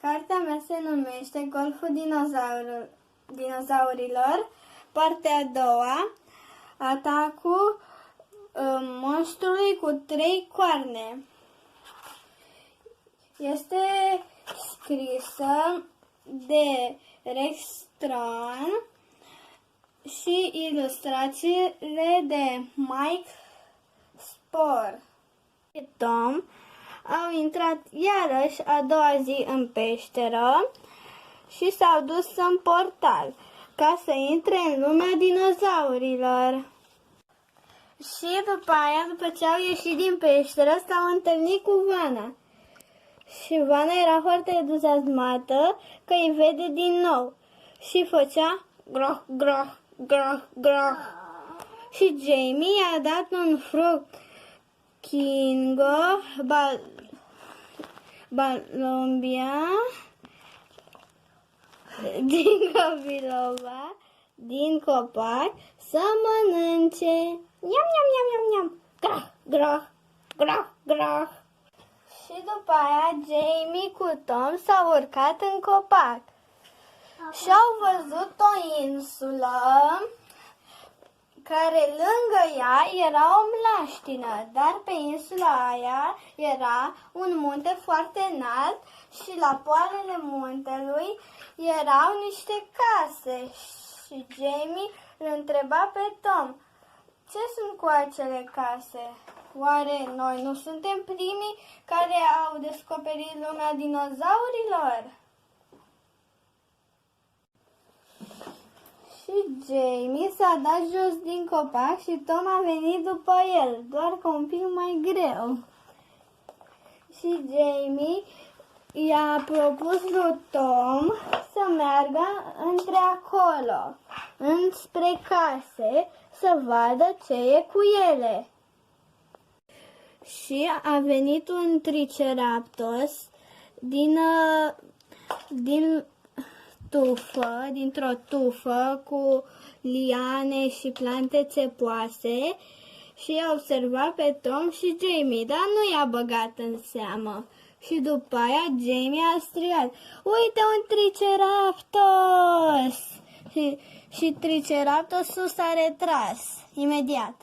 Cartea mea se numește Golful dinozaurilor, partea a doua, atacul monstrului cu 3 coarne. Este scrisă de Rex Strawn și ilustrațiile de Mike Spore. Tom au intrat iarăși a doua zi în peșteră și s-au dus în portal ca să intre în lumea dinozaurilor. Și după aia, după ce au ieșit din peșteră, s-au întâlnit cu Vana. Și Vana era foarte entuziasmată că îi vede din nou și făcea groh, groh, groh, groh. Și Jamie i-a dat un fruct Kingo Balombia din copac să mănânce. Iam, iam, iam, iam, iam. Groh, groh, groh, groh. Și după aia Jamie cu Tom s-au urcat în copac și au văzut o insulă care lângă ea era o mlaștină, dar pe insula aia era un munte foarte înalt și la poalele muntelui erau niște case și Jamie îl întreba pe Tom: ce sunt cu acele case? Oare noi nu suntem primii care au descoperit lumea dinozaurilor? Și Jamie s-a dat jos din copac și Tom a venit după el, doar că un pic mai greu. Și Jamie i-a propus lui Tom să meargă între acolo, înspre case, să vadă ce e cu ele. Și a venit un triceratops dintr-o tufă cu liane și plante țepoase și i-a observat pe Tom și Jamie, dar nu i-a băgat în seamă. Și după aia Jamie a strigat: uite un triceratops! Și triceratopsul s-a retras imediat.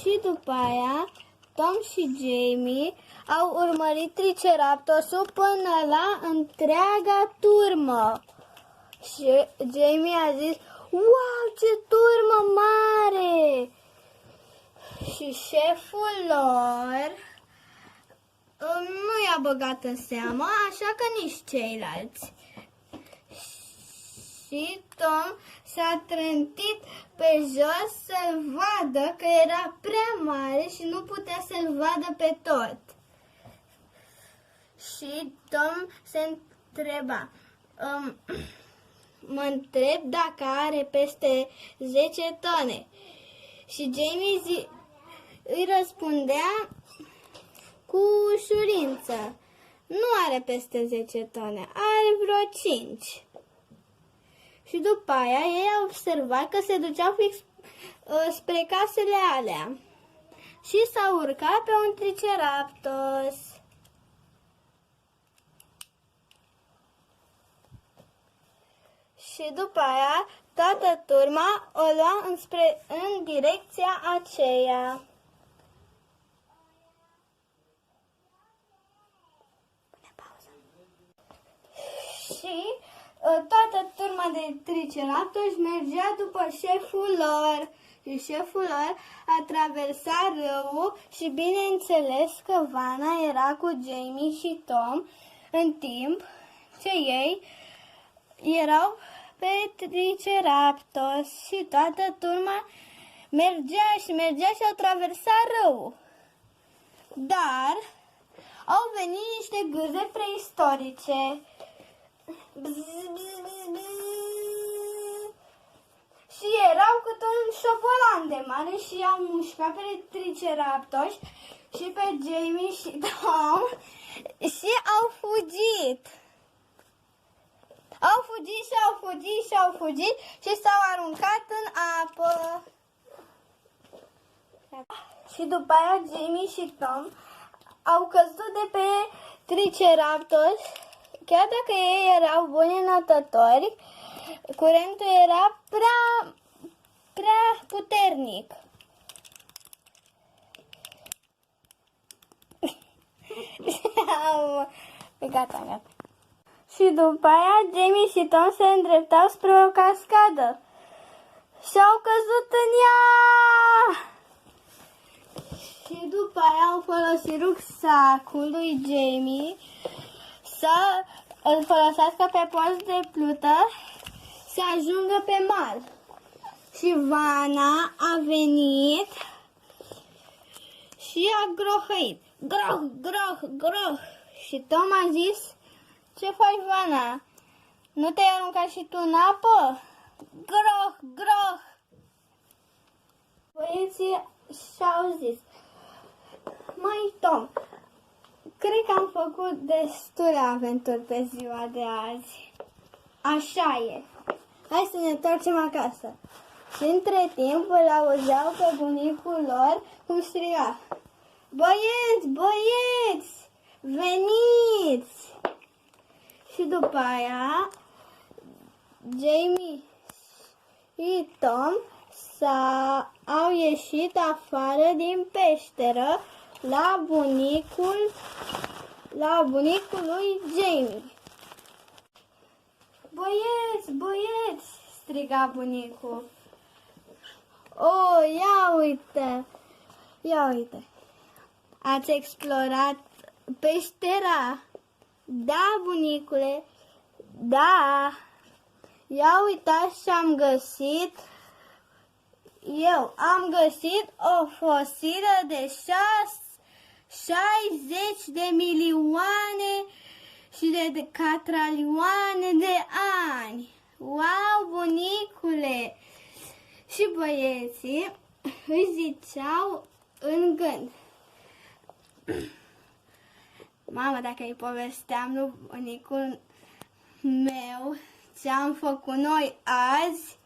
Și după aia Tom și Jamie au urmărit triceratopsul până la întreaga turmă. Și Jamie a zis: wow, ce turmă mare! Și șeful lor nu i-a băgat în seamă, așa că nici ceilalți. Și Tom s-a trântit pe jos să-l vadă, că era prea mare și nu putea să-l vadă pe tot. Și Tom se întreba: mă întreb dacă are peste 10 tone. Și Jamie îi răspundea cu ușurință: nu are peste 10 tone, are vreo 5. Și după aia ei au observat că se duceau fix spre casele alea și s-au urcat pe un triceratops. Și după aia toată turma o lua în direcția aceea. Și toată turma de triceratops mergea după șeful lor. Și șeful lor a traversat râul și bineînțeles că Vana era cu Jamie și Tom în timp ce ei erau pe triceratops și toată turma mergea și au traversat râul. Dar au venit niște gâze preistorice. Bzz, bzz, bzz, bzz. Și erau cât un șobolan de mare și i-au mușcat pe triceratops și pe Jamie și Tom și au fugit. Au fugit și au fugit și au fugit și s-au aruncat în apă. Și după aia Jamie și Tom au căzut de pe Triceratops, chiar dacă ei erau buni înotători, curentul era prea puternic. Gata. Și după aia, Jamie și Tom se îndreptau spre o cascadă și au căzut în ea. Și după aia au folosit rucsacul lui Jamie să îl folosească pe post de plută să ajungă pe mal. Și Vana a venit și a grohăit. Groh. Și Tom a zis: ce faci, Vana? Nu te-ai aruncat și tu în apă? Groh. Băieții și-au zis: măi, Tom, cred că am făcut destule aventuri pe ziua de azi. Așa e. Hai să ne întoarcem acasă. Și între timp îl auzeau pe bunicul lor cum striga: Băieți, veniți! Și după aia, Jamie și Tom au ieșit afară din peșteră la bunicul lui Jamie. Băieți, striga bunicul. Oh, ia uite. Ați explorat peștera? Da, bunicule, da. Ia uitați ce am găsit. Eu am găsit o fosilă de 60 de milioane și de catralioane de ani. Wow, bunicule! Și băieții îi ziceau în gând: mamă, dacă îi povesteam lui bunicul meu ce am făcut noi azi,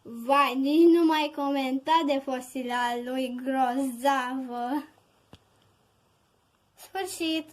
vai, nici nu mai comenta de fosila lui grozavă. Sfârșit.